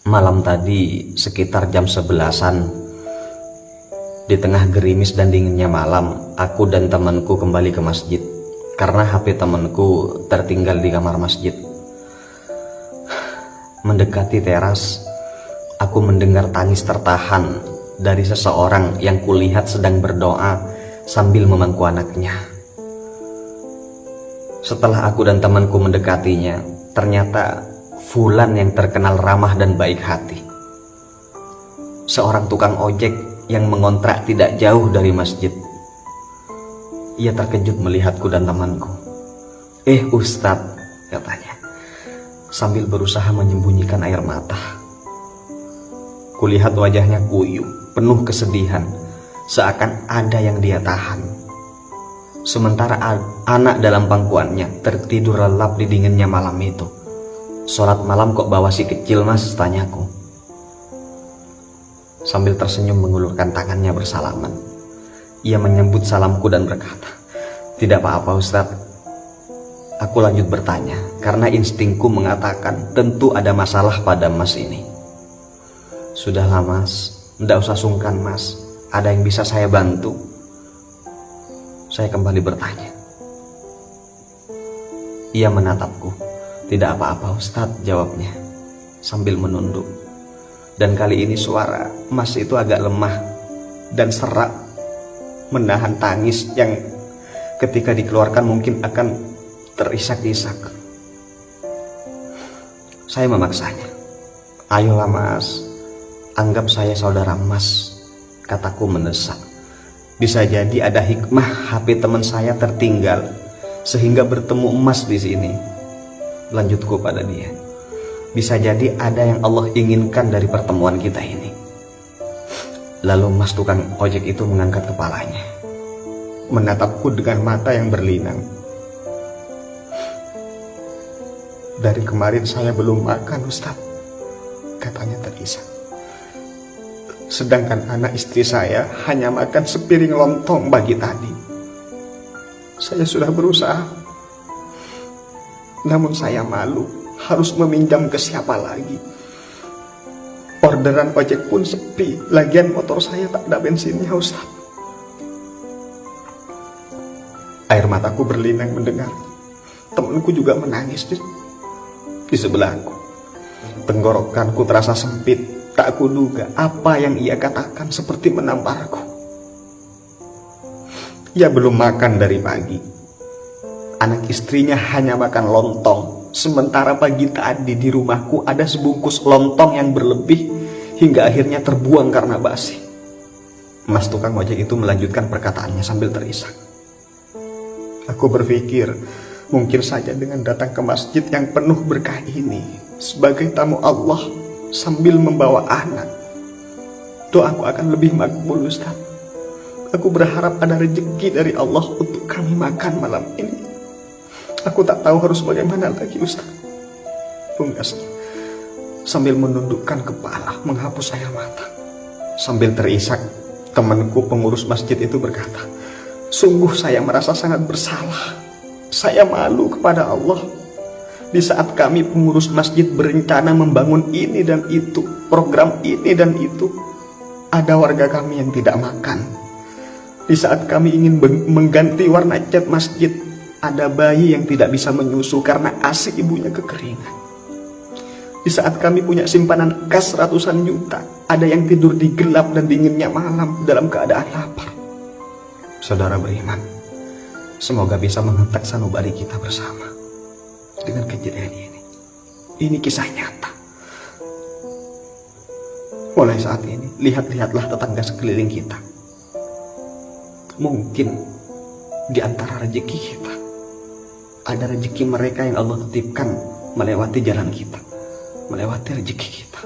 Malam tadi sekitar jam 11-an, di tengah gerimis dan dinginnya malam, aku dan temanku kembali ke masjid karena HP temanku tertinggal di kamar masjid. Mendekati teras, aku mendengar tangis tertahan dari seseorang yang kulihat sedang berdoa sambil memangku anaknya. Setelah aku dan temanku mendekatinya, ternyata Fulan yang terkenal ramah dan baik hati. Seorang tukang ojek yang mengontrak tidak jauh dari masjid. Ia terkejut melihatku dan temanku. Ustadz," katanya, sambil berusaha menyembunyikan air mata. Kulihat wajahnya kuyup, penuh kesedihan, seakan ada yang dia tahan. Sementara anak dalam pangkuannya tertidur lelap di dinginnya malam itu. "Sholat malam kok bawa si kecil, Mas?" tanyaku. Sambil tersenyum mengulurkan tangannya bersalaman, ia menyambut salamku dan berkata, "Tidak apa-apa, Ustadz." Aku lanjut bertanya, karena instingku mengatakan tentu ada masalah pada Mas ini. "Sudahlah Mas, tidak usah sungkan Mas. Ada yang bisa saya bantu?" Saya kembali bertanya. Ia menatapku. "Tidak apa-apa Ustadz," jawabnya sambil menunduk. Dan kali ini suara Mas itu agak lemah dan serak, menahan tangis yang ketika dikeluarkan mungkin akan terisak-isak. Saya memaksanya. "Ayolah Mas, anggap saya saudara Mas," kataku mendesak. "Bisa jadi ada hikmah HP teman saya tertinggal sehingga bertemu Mas di sini." Lanjutku pada dia. "Bisa jadi ada yang Allah inginkan dari pertemuan kita ini." Lalu Mas tukang ojek itu mengangkat kepalanya, menatapku dengan mata yang berlinang. "Dari kemarin saya belum makan Ustadz," katanya terisak. "Sedangkan anak istri saya hanya makan sepiring lontong pagi tadi. Saya sudah berusaha, namun saya malu harus meminjam ke siapa lagi. Orderan ojek pun sepi, lagian motor saya tak ada bensinnya Ustaz." Air mataku berlinang mendengar. Temanku juga menangis di sebelahku. Tenggorokanku terasa sempit, tak kuduga apa yang ia katakan seperti menamparku. Ia belum makan dari pagi. Anak istrinya hanya makan lontong, sementara pagi tadi di rumahku ada sebungkus lontong yang berlebih hingga akhirnya terbuang karena basi. Mas tukang ojek itu melanjutkan perkataannya sambil terisak. "Aku berpikir mungkin saja dengan datang ke masjid yang penuh berkah ini sebagai tamu Allah sambil membawa anak, doaku akan lebih makbul Ustaz. Aku berharap ada rezeki dari Allah untuk kami makan malam ini. Aku tak tahu harus bagaimana lagi Ustaz." Pungkasnya sambil menundukkan kepala menghapus air mata. Sambil terisak, temanku pengurus masjid itu berkata, "Sungguh saya merasa sangat bersalah. Saya malu kepada Allah. Di saat kami pengurus masjid berencana membangun ini dan itu, program ini dan itu, ada warga kami yang tidak makan. Di saat kami ingin mengganti warna cat masjid, ada bayi yang tidak bisa menyusu karena ASI ibunya kekeringan. Di saat kami punya simpanan kas ratusan juta, ada yang tidur di gelap dan dinginnya malam dalam keadaan lapar." Saudara beriman, semoga bisa menghentak sanubari kita bersama dengan kejadian ini. Ini kisah nyata. Mulai saat ini, lihatlah tetangga sekeliling kita. Mungkin di antara rezeki kita ada rezeki mereka yang Allah titipkan melewati jalan kita, melewati rezeki kita.